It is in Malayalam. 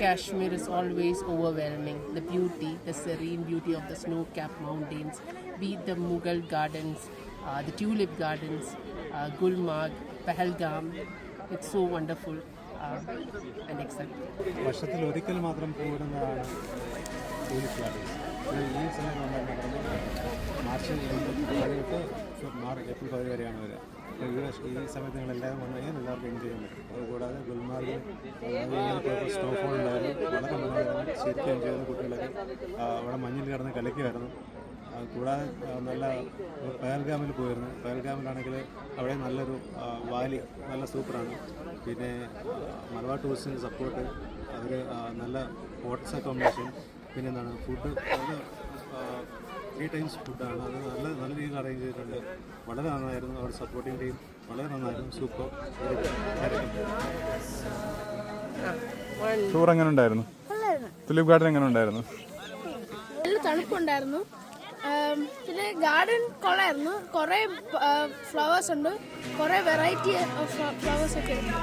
Kashmir is always overwhelming. The beauty, the serene beauty of the snow-capped mountains, be it the Mughal gardens, the tulip gardens, Gulmarg, Pahalgam. It's so wonderful and exciting. വർഷത്തിൽ ഒരിക്കൽ മാത്രം കൂടുന്നതാണ് ടൂറിസ്റ്റ് ഗാർഡൻസ്. ഈ സമയം മാർച്ച് 18 ഏപ്രിൽ 10 വരെയാണ് വരിക. ഈ സമയത്ത് നിങ്ങളെല്ലാവരും വന്നു കഴിഞ്ഞാൽ എല്ലാവർക്കും എൻജോയ് ചെയ്യാൻ പറ്റും. അതുകൂടാതെ ഗുൽമാർഗിൽ സ്നോഫോൾ ഉണ്ടായിരുന്നു, വളരെ മനോഹരമാണ്. ശരിക്കും എൻജോയ് ചെയ്യുന്ന കുട്ടികളൊക്കെ അവിടെ മഞ്ഞിൽ കിടന്ന് കളിക്കുമായിരുന്നു. കൂടാതെ നല്ല പഹൽഗാമിൽ പോയിരുന്നു. പഹൽഗാമിലാണെങ്കിൽ അവിടെ നല്ലൊരു വാലി നല്ല സൂപ്പറാണ്. പിന്നെ മലബാർ ടൂറിസ്റ്റിന് സപ്പോർട്ട്, അവർ നല്ല ഹോട്ടൽസ് അക്കോമഡേഷൻ, പിന്നെ എന്താണ് ഫുഡ്, അത് 3 ടൈംസ് ഫുഡാണ്. അത് നല്ല രീതിയിൽ അറേഞ്ച് ചെയ്തിട്ടുണ്ട്. വളരെ നന്നായിരുന്നു. അവർ സപ്പോർട്ടിങ് ടീം വളരെ നന്നായിരുന്നു. സൂപ്പർ. ടൂർ എങ്ങനെ ഉണ്ടായിരുന്നു? തുലിപ് ഗാർഡൻ എങ്ങനെ ഉണ്ടായിരുന്നു? നല്ല തണുപ്പുണ്ടായിരുന്നു. പിന്നെ ഗാർഡൻ കൊള്ളായിരുന്നു. കുറേ ഫ്ലവേഴ്സ് ഉണ്ട്, കുറേ വെറൈറ്റി ഫ്ലവേഴ്സ് ഒക്കെ ഉണ്ട്.